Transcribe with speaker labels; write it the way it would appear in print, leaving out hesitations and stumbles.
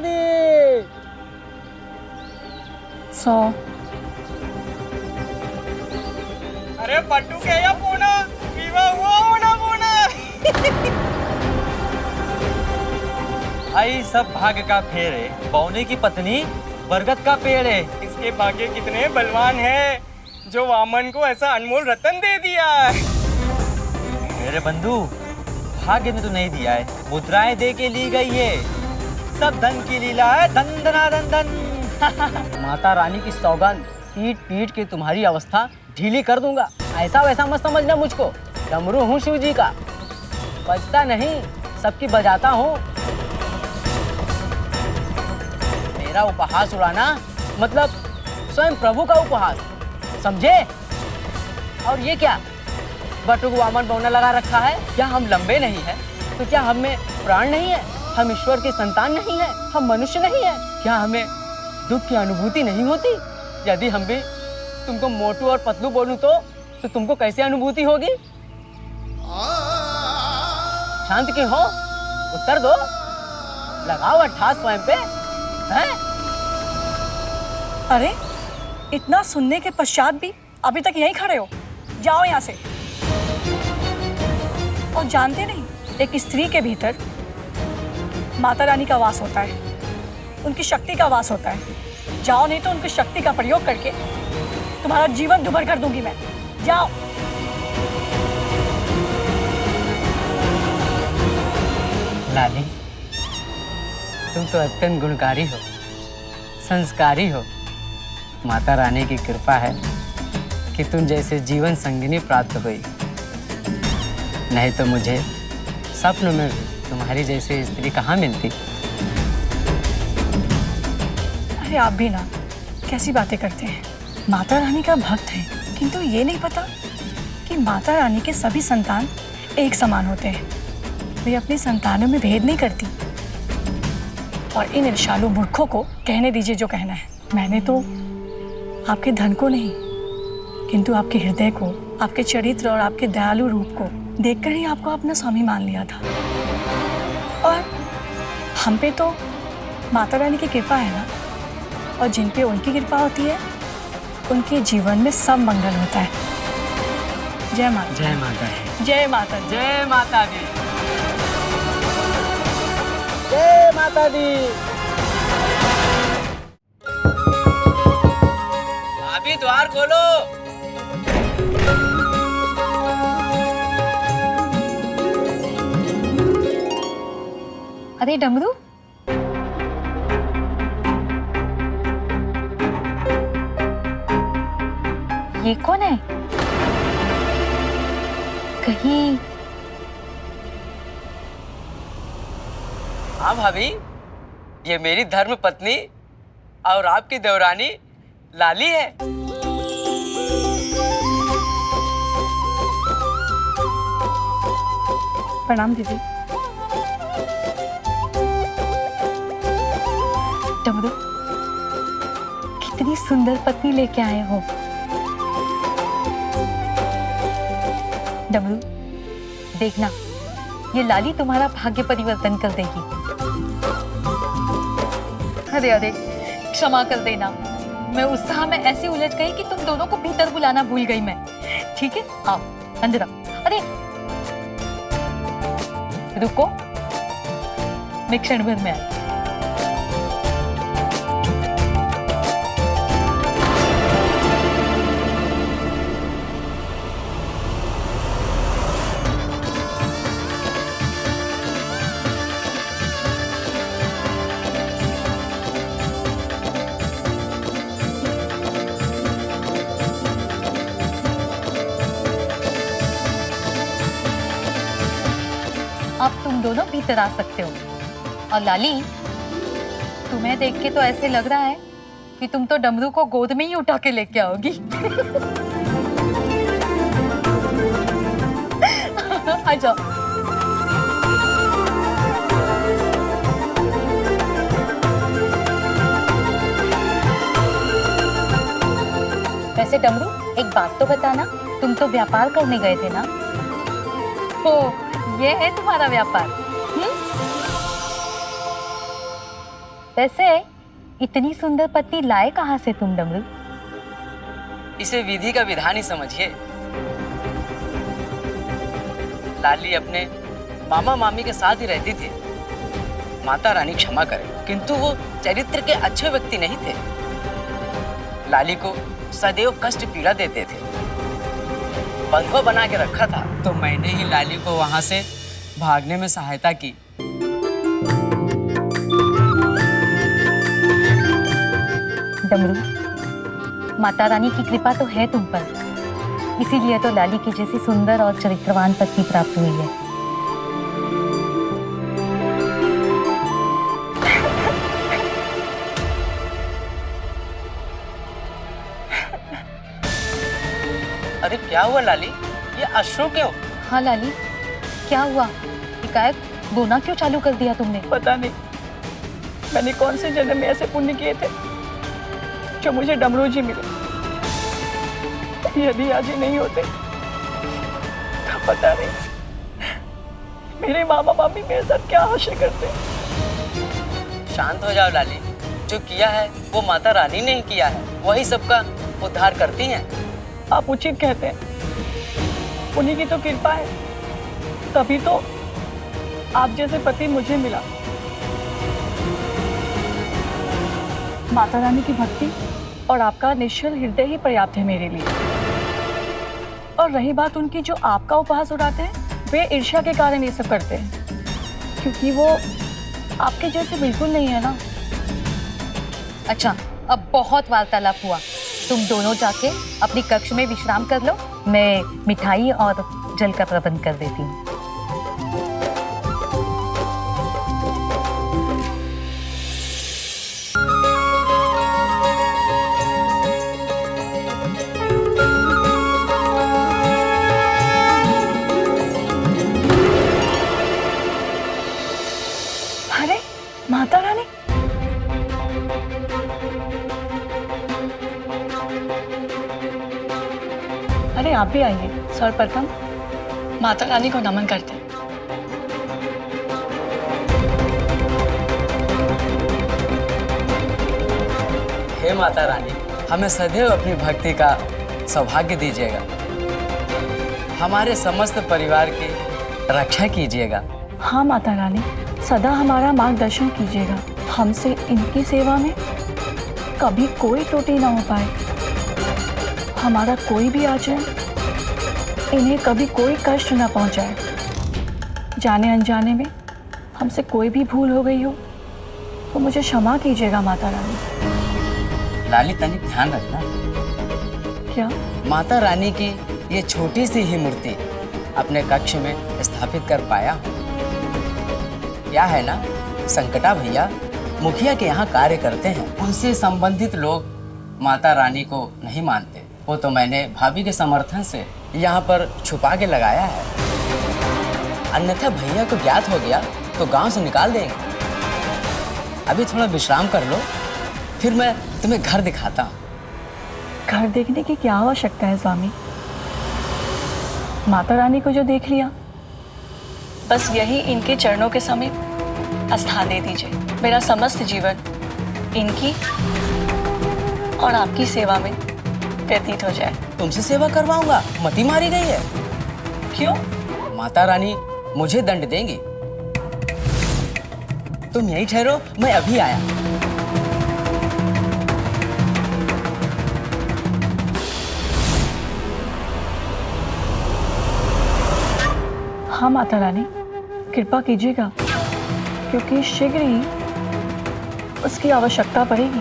Speaker 1: दी।
Speaker 2: 100।
Speaker 3: अरे पट्टू के या पूना विवाह हुआ होना पूना।
Speaker 4: भाई सब भाग्य का फेर है, बौने की पत्नी बरगद का पेड़ है।
Speaker 3: इसके भाग्य कितने बलवान हैं जो वामन को ऐसा अनमोल रतन दे दिया।
Speaker 4: मेरे बंधु, भाग्य ने तो नहीं दिया है, मुद्राएं दे के ली गई है। सब धन की लीला है, धन धना धन धन।
Speaker 1: माता रानी की सौगंध, पीट पीट के तुम्हारी अवस्था ढीली कर दूंगा। ऐसा वैसा मत समझना मुझको, डमरू हूँ शिव जी का, बजता नहीं सबकी बजाता हूँ। मेरा उपहास उड़ाना मतलब स्वयं प्रभु का उपहास, समझे? और ये क्या बटुक वामन बौना लगा रखा है? क्या हम लंबे नहीं हैं? तो क्या हम में प्राण नहीं है? हम ईश्वर की संतान नहीं है? हम मनुष्य नहीं है? क्या हमें दुख की अनुभूति नहीं होती? यदि हम भी तुमको मोटू और पतलू बोलूं तो तुमको कैसे अनुभूति होगी? शांत क्यों हो? उत्तर दो, लगाओ अट्ठास स्वयं पे, हैं?
Speaker 2: अरे इतना सुनने के पश्चात भी अभी तक यहीं खड़े हो? जाओ यहाँ से। और जानते नहीं, एक स्त्री के भीतर माता रानी का वास होता है, उनकी शक्ति का वास होता है। जाओ नहीं तो उनकी शक्ति का प्रयोग करके तुम्हारा जीवन दुभर कर दूंगी मैं। जाओ।
Speaker 1: लाली, तुम तो अत्यंत गुणकारी हो, संस्कारी हो। माता रानी की कृपा है कि तुम जैसे जीवन संगिनी प्राप्त हुई, नहीं तो मुझे स्वप्न में भी तुम्हारी जैसी स्त्री कहाँ मिलती।
Speaker 2: अरे आप भी ना कैसी बातें करते हैं। माता रानी का भक्त है, किंतु ये नहीं पता कि माता रानी के सभी संतान एक समान होते हैं। वे अपनी संतानों में भेद नहीं करती। और इन ईर्ष्यालु मूर्खों को कहने दीजिए जो कहना है। मैंने तो आपके धन को नहीं, किंतु आपके हृदय को, आपके चरित्र और आपके दयालु रूप को देखकर ही आपको अपना स्वामी मान लिया था। और हम पे तो माता रानी की कृपा है ना, और जिन पे उनकी कृपा होती है उनके जीवन में सब मंगल होता है। जय माता।
Speaker 1: जय माता है।
Speaker 2: जय माता।
Speaker 1: जय माता दी। जय माता दी।
Speaker 4: भाभी द्वार खोलो।
Speaker 5: अरे डमरू, ये कौन है? कहीं
Speaker 1: हाँ भाभी, ये मेरी धर्म पत्नी और आपकी देवरानी लाली है।
Speaker 2: प्रणाम दीदी।
Speaker 5: डमरू, कितनी सुंदर पत्नी लेके आए हो। डमरू, देखना, ये लाली तुम्हारा भाग्य परिवर्तन कर देगी। अरे अरे, क्षमा कर देना, मैं उत्साह में ऐसे उलझ गई कि तुम दोनों को भीतर बुलाना भूल गई मैं। ठीक है, आओ अंदर आओ। अरे रुको, मैं क्षण भर में आई। अब तुम दोनों भीतर आ सकते हो। और लाली, तुम्हें देख के तो ऐसे लग रहा है कि तुम तो डमरू को गोद में ही उठा के लेके आओगी। आ जाओ। वैसे डमरू, एक बात तो बताना, तुम तो व्यापार करने गए थे ना? ओ, ये है तुम्हारा व्यापार? वैसे इतनी सुंदर पत्नी लाए कहाँ से तुम डमरू?
Speaker 1: इसे विधि का विधान ही समझिए। लाली अपने मामा मामी के साथ ही रहती थी। माता रानी क्षमा करे, किंतु वो चरित्र के अच्छे व्यक्ति नहीं थे। लाली को सदैव कष्ट पीड़ा देते थे। बंधुआ बना के रखा था, तो मैंने ही लाली को वहां से भागने में सहायता की।
Speaker 5: डमरू, माता रानी की कृपा तो है तुम पर, इसीलिए तो लाली की जैसी सुंदर और चरित्रवान पत्नी प्राप्त हुई है।
Speaker 1: अरे क्या हुआ लाली, ये अश्रु क्यों?
Speaker 5: हाँ लाली, क्या हुआ? एकाएक रोना क्यों चालू कर दिया तुमने?
Speaker 2: पता नहीं मैंने कौन से जन्म में ऐसे पुण्य किए थे जो मुझे डमरू जी मिले। यदि आज ही नहीं होते तो पता नहीं मेरे मामा मामी मेरे साथ क्या आशा करते।
Speaker 1: शांत हो जाओ लाली, जो किया है वो माता रानी ने ही किया है, वही सबका उद्धार करती हैं।
Speaker 2: आप उचित कहते हैं, उन्हीं की तो कृपा है, तभी तो आप जैसे पति मुझे मिला। माता रानी की भक्ति और आपका निश्चल हृदय ही पर्याप्त है मेरे लिए। और रही बात उनकी जो आपका उपहास उड़ाते हैं, वे ईर्ष्या के कारण ये सब करते हैं, क्योंकि वो आपके जैसे बिल्कुल नहीं है ना।
Speaker 5: अच्छा, अब बहुत वार्तालाप हुआ, तुम दोनों जाके अपनी कक्ष में विश्राम कर लो, मैं मिठाई और जल का प्रबंध कर देती हूँ।
Speaker 2: अरे माता रानी, अरे आप भी आइए। सर्वप्रथम माता रानी को नमन करते हैं।
Speaker 1: हे माता रानी, हमें सदैव अपनी भक्ति का सौभाग्य दीजिएगा। हमारे समस्त परिवार की रक्षा कीजिएगा।
Speaker 2: हाँ माता रानी, सदा हमारा मार्गदर्शन कीजिएगा। हमसे इनकी सेवा में कभी कोई त्रुटि ना हो पाए। हमारा कोई भी आचरण इन्हें कभी कोई कष्ट ना पहुंचाए। जाने अनजाने में हमसे कोई भी भूल हो गई हो तो मुझे क्षमा कीजिएगा माता रानी।
Speaker 1: लाली तनिक ध्यान रखना,
Speaker 2: क्या?
Speaker 1: माता रानी की ये छोटी सी ही मूर्ति अपने कक्ष में स्थापित कर पाया हूँ। क्या है ना, संकटा भैया मुखिया के यहाँ कार्य करते हैं, उनसे संबंधित लोग माता रानी को नहीं मानते। वो तो मैंने भाभी के समर्थन से यहाँ पर छुपा के लगाया है, अन्यथा भैया को ज्ञात हो गया तो गांव से निकाल देंगे। अभी थोड़ा विश्राम कर लो, फिर मैं तुम्हें घर दिखाता हूँ।
Speaker 2: घर देखने की क्या आवश्यकता है स्वामी? माता रानी को जो देख लिया, बस यही इनके चरणों के समीप स्थान दे दीजिए। मेरा समस्त जीवन इनकी और आपकी सेवा में व्यतीत हो जाए।
Speaker 1: तुमसे सेवा करवाऊंगा, मती मारी गई है।
Speaker 2: क्यों?
Speaker 1: माता रानी मुझे दंड देंगी। तुम यहीं ठहरो, मैं अभी आया।
Speaker 2: हाँ माता रानी, कृपा कीजिएगा, क्योंकि शीघ्र ही उसकी आवश्यकता पड़ेगी।